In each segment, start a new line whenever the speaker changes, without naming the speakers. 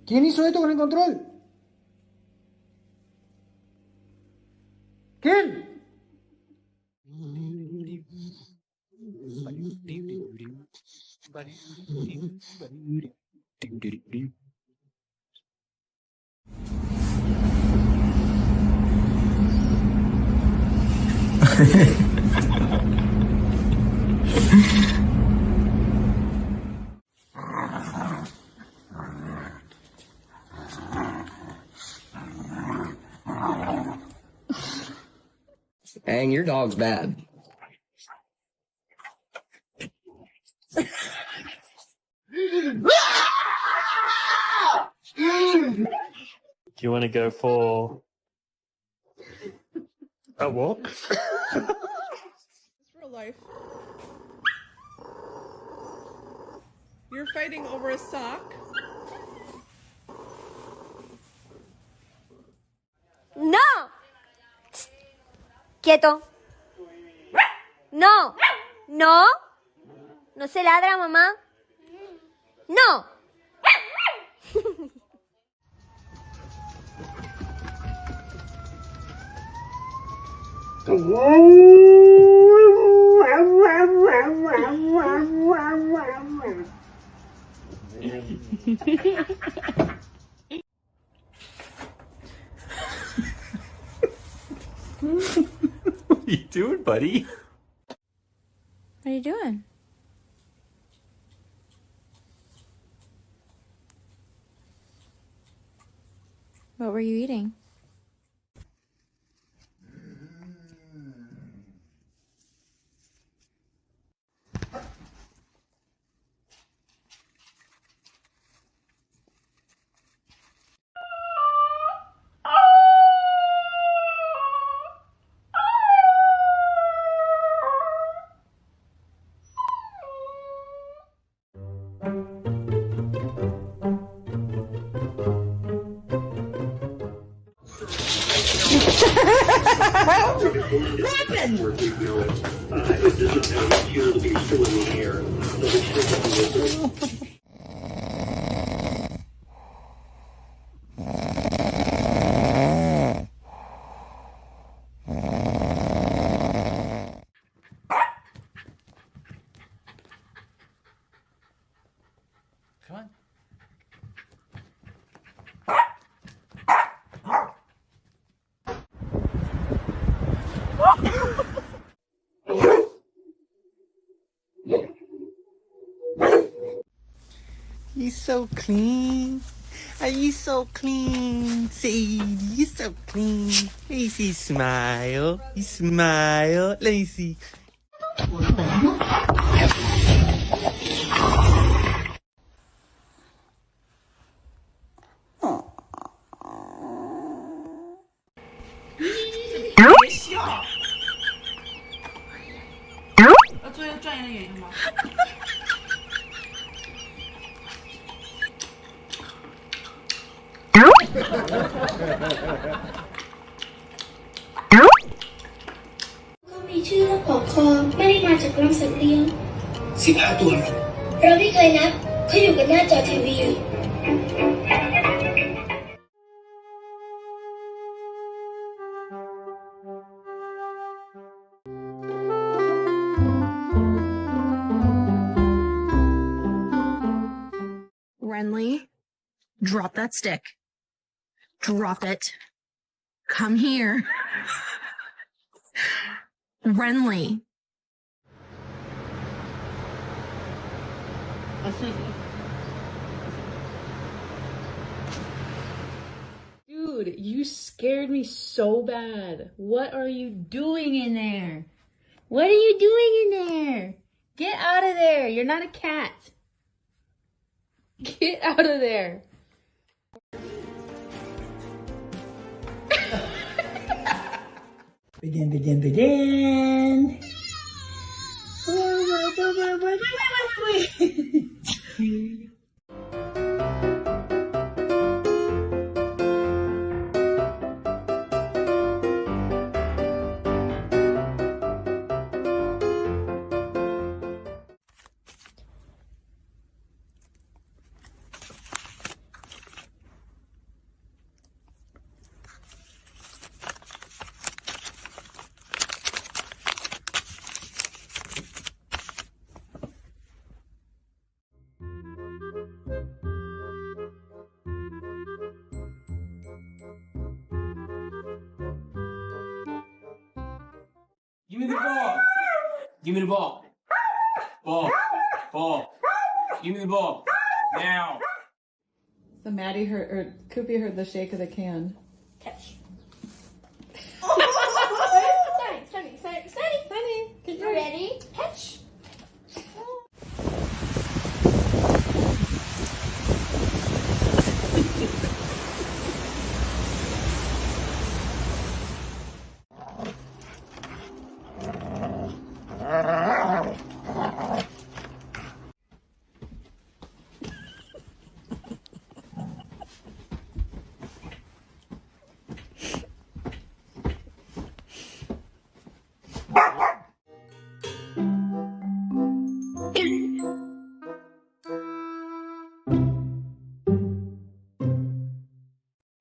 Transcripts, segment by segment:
¿Quién hizo esto con el control? ¿Quién?
Dang, your dog's bad.
Do you want to go for a walk?
It's real life. You're fighting over a sock?
¡No! Quieto. No. No. No se ladra, mamá. No.
What are you doing, buddy?
What are you doing? What were you eating?
Come on.
You so clean. Are you so clean? Say, you so clean. Let me see, smile. You smile. Let me see.
Cóมีชื่อว่าปอกคอไม่ได้มาจากรังสัตว์เลี้ยง
15 ตัว
เราไม่เคยนับเขาอยู่กันหน้าจอทีวีอยู่
Renly, drop that stick. Drop it. Come here. Renly.
Dude, you scared me so bad. What are you doing in there? What are you doing in there? Get out of there. You're not a cat. Get out of there.
Begin.
me the ball. Give me the ball. Ball. Ball. Give me the ball. Now.
So Maddie heard, or Koopy heard the shake of the can.
Catch.
Sunny. You ready?
Catch.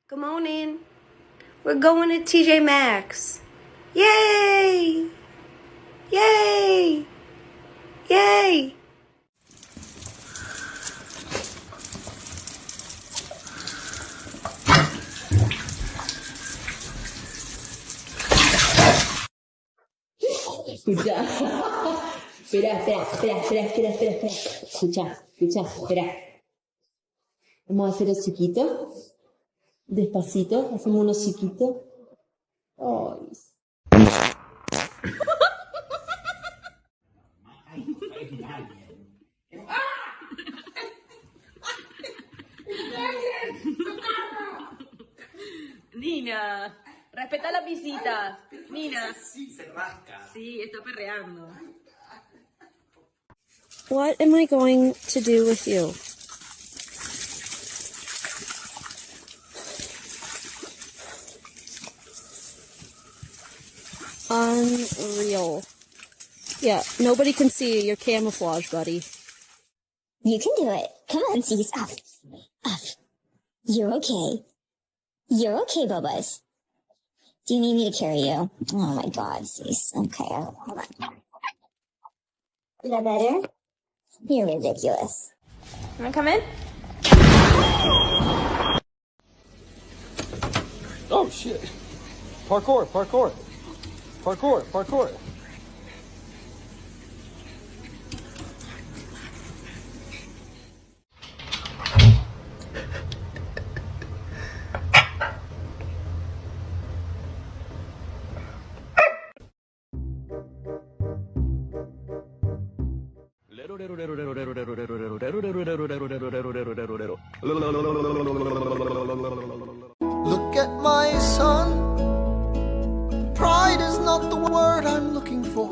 Good morning. We're going to TJ Maxx. Yay! Yay! Yay!
Escucha. Espera. Escucha, espera. Vamos a hacer hociquito. Despacito, hacemos un hociquito. Ay. Nina, respeta la visita. Nina.
Sí, se rasca.
Sí, está perreando.
What am I going to do with you? Unreal. Yeah, nobody can see your camouflage, buddy.
You can do it. Come on, Cease. Up. You're okay. You're okay, Bubba's. Do you need me to carry you? Oh my God, Cease. Okay, hold on. Is that better? You're ridiculous.
Wanna come in?
Oh, shit. Parkour.
Look at my son. Pride is not the word I'm looking for.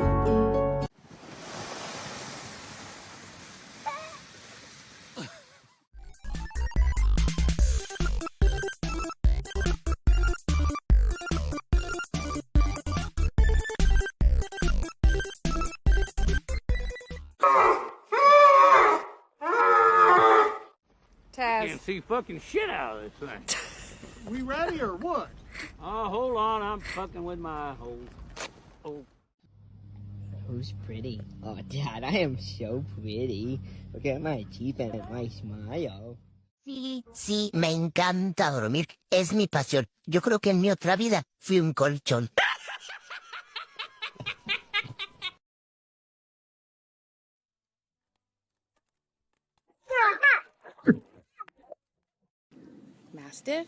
Taz.
See fucking shit out of this thing.
We ready or what?
Oh, hold on. I'm fucking with my whole.
Who's pretty? Oh, Dad, I am so pretty. Look at my teeth and my smile.
Sí, me encanta dormir. Es mi pasión. Yo creo que en mi otra vida fui un colchón.
Mastiff?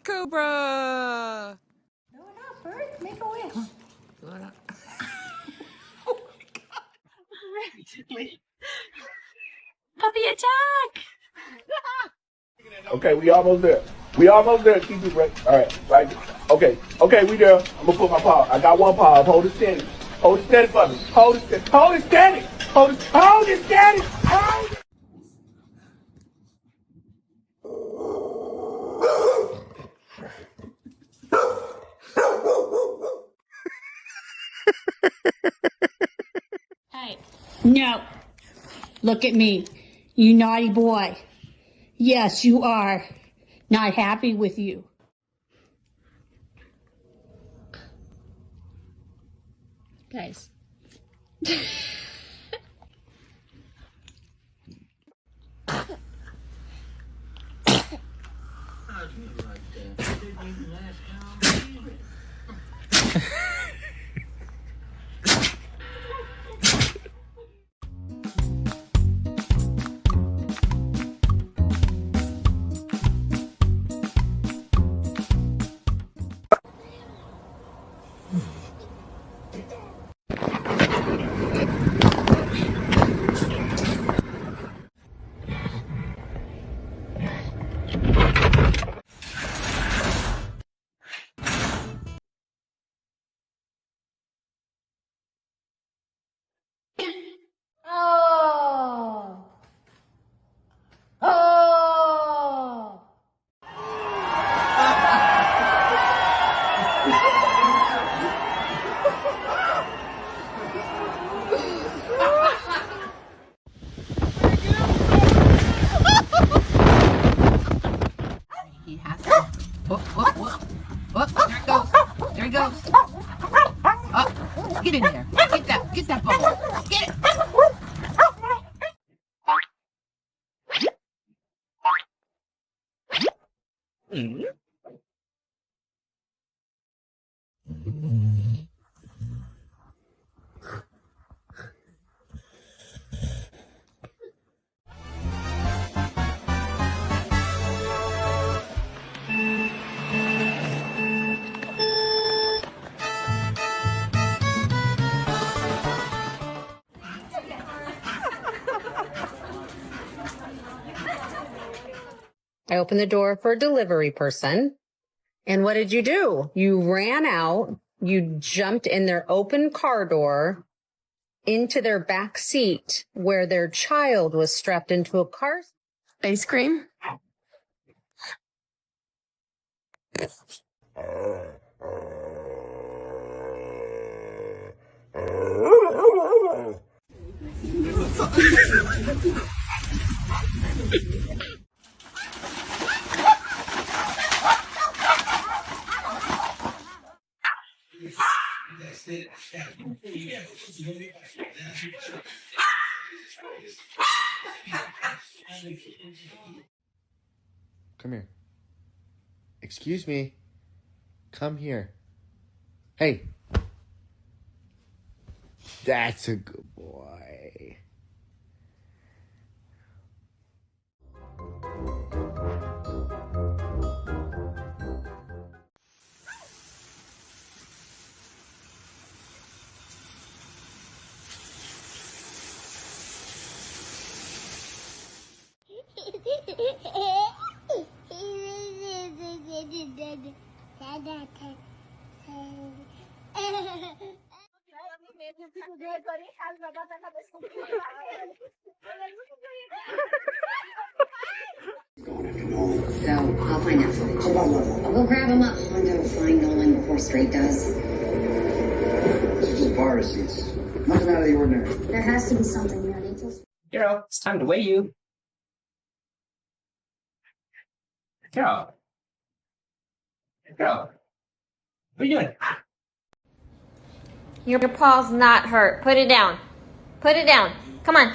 Cobra!
No, not bird. Make a wish.
Puppy attack!
Okay, we almost there. Keep it right. All right, right. Okay, we there. I'm gonna put my paw. I got one paw. Hold it steady. Hold it steady for me. Hold it steady. Hold it steady. Hold it steady. Hold it.
Hey. No. Look at me. You naughty boy. Yes, you are. Not happy with you. Guys.
Get in there. Get that bubble. Get it.
I opened the door for a delivery person. And what did you do? You ran out, you jumped in their open car door into their back seat where their child was strapped into a car.
Ice cream?
Come here. Excuse me. Come here. Hey. That's a good boy.
So I'll find out footage. I'll go grab him up. Hondo will find Nolan before Straight does.
This is just bar receipts. Nothing out of the ordinary.
There has to be something there.
Hero, it's time to weigh you. Hero. Hero. What are you doing?
Your paw's not hurt. Put it down. Put it down. Come on.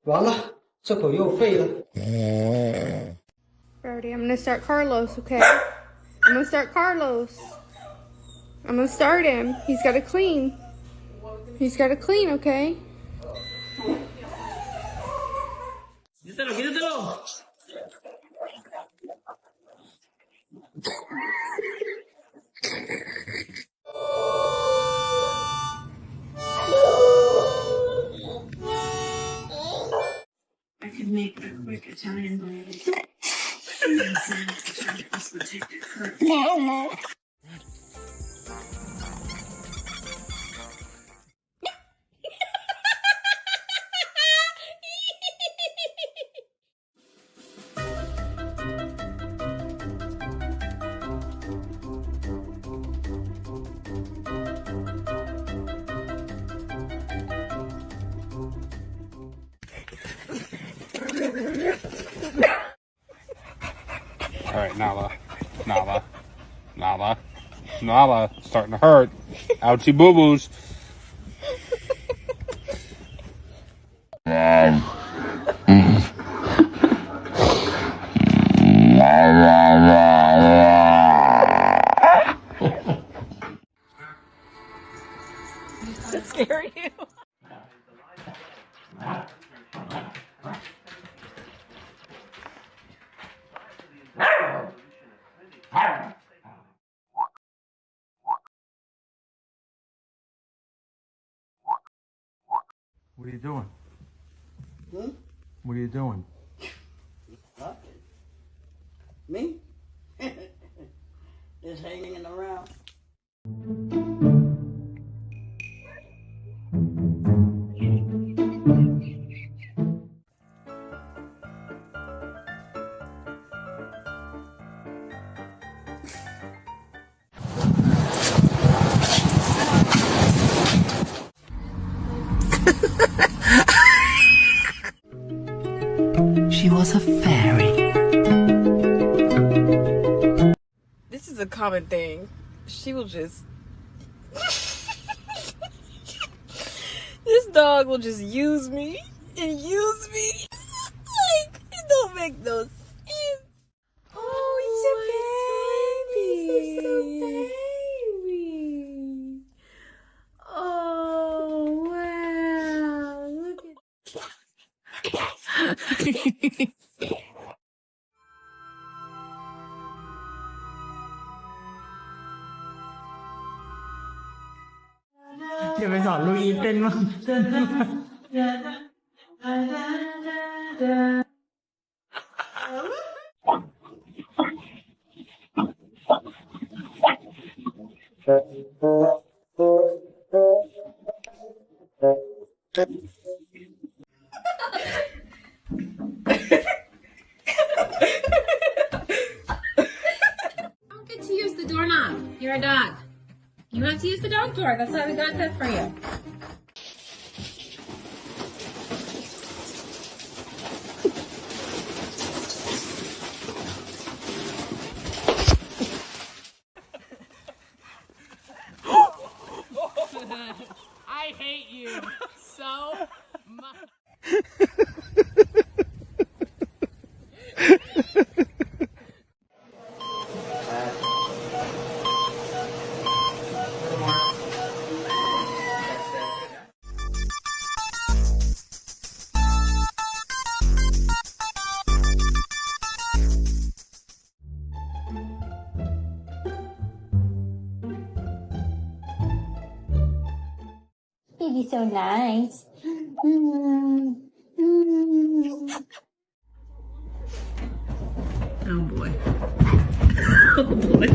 完了，这口又废了。
Brody, I'm gonna start Carlos, okay? I'm gonna start Carlos. I'm gonna start him. He's gotta clean. He's gotta clean, okay?
Quítatelo, quítatelo.
I could make a quick Italian blend. No.
All right, Nala, starting to hurt. Ouchie boo boos.
Does it scare you?
What are you doing?
Hmm?
What are you doing?
Huh? Me? Just hanging around.
She was a fairy.
This is a common thing. She will just... This dog will just use me and use me. Like, it don't make no sense. Oh, it's a baby. Oh, wow. Look at...
เดี๋ยวไปสอนลูกอีฟเต้นมั้งเต้นมั้ง
Don't get to use the doorknob. You're a dog. You have to use the dog door. That's why we got that for you.
I hate you so much.
Baby's so nice.
Oh boy. Oh boy.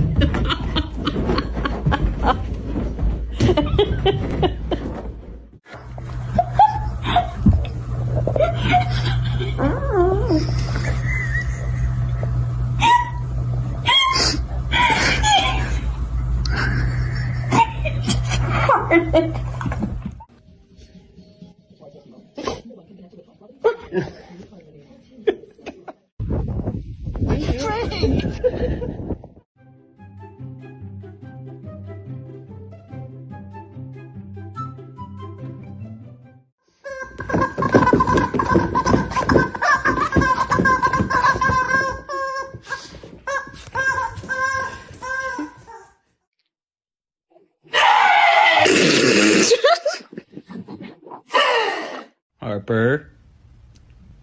Harper,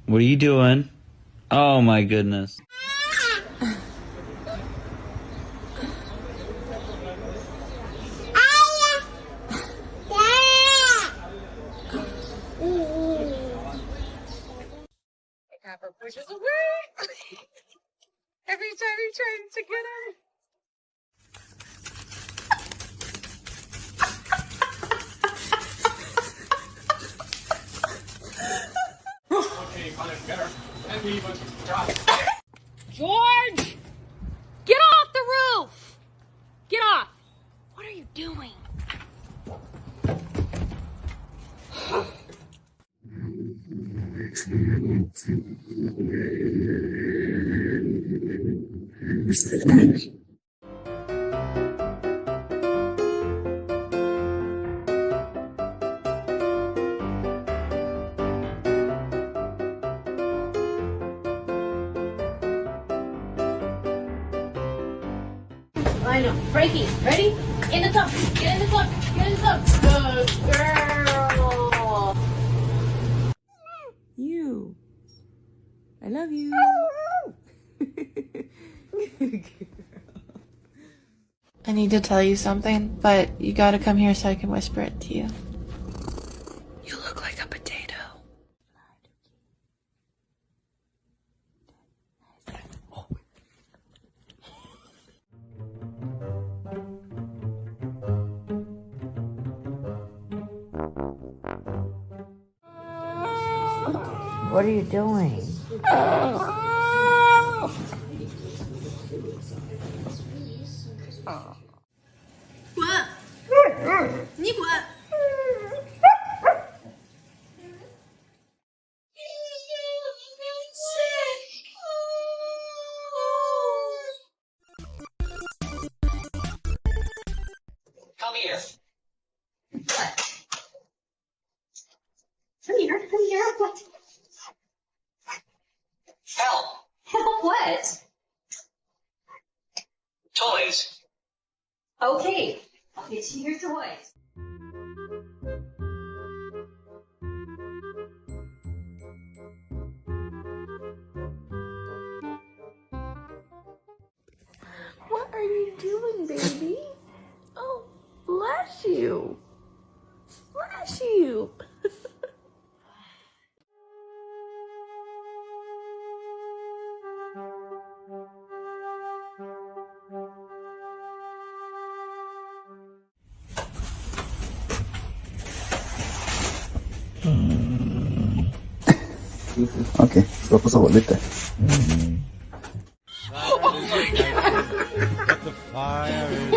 what are you doing? Oh my goodness.
Harper pushes away. Every time he tries to get her.
George! Get off the roof! Get off! What are you doing? I know. Frankie, ready? In the tub. Get in the tub. Get in the tub. Good girl.
You. I love you. I need to tell you something, but you gotta come here so I can whisper it to you. You look like a potato.
What are you doing?
What? 你滚！
Baby,
Come here.
Come here. What?
Help.
Help what?
Toys.
Okay. I'll get you your toys.
What are you doing, baby? Oh, bless you. Bless you.
Okay, so what's up with that?
But the fire is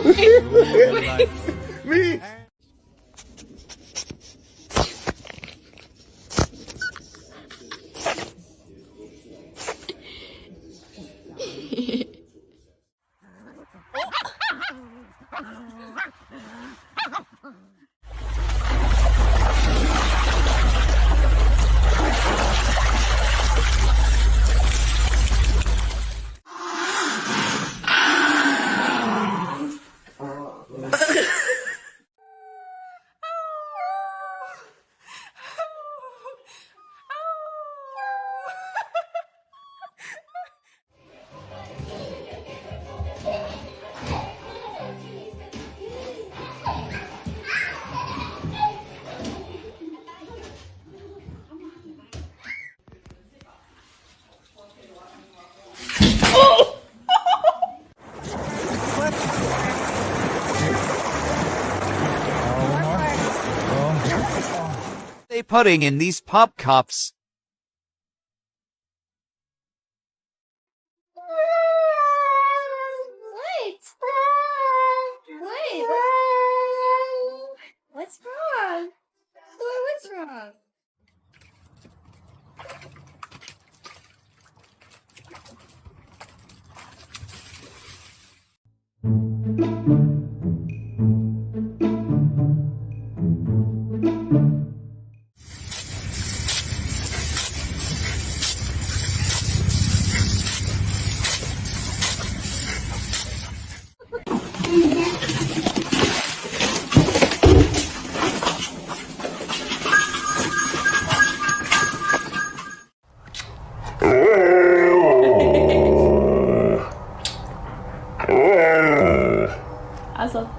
Me.
They putting in these pop cups.
What's wrong? What's wrong?
Also.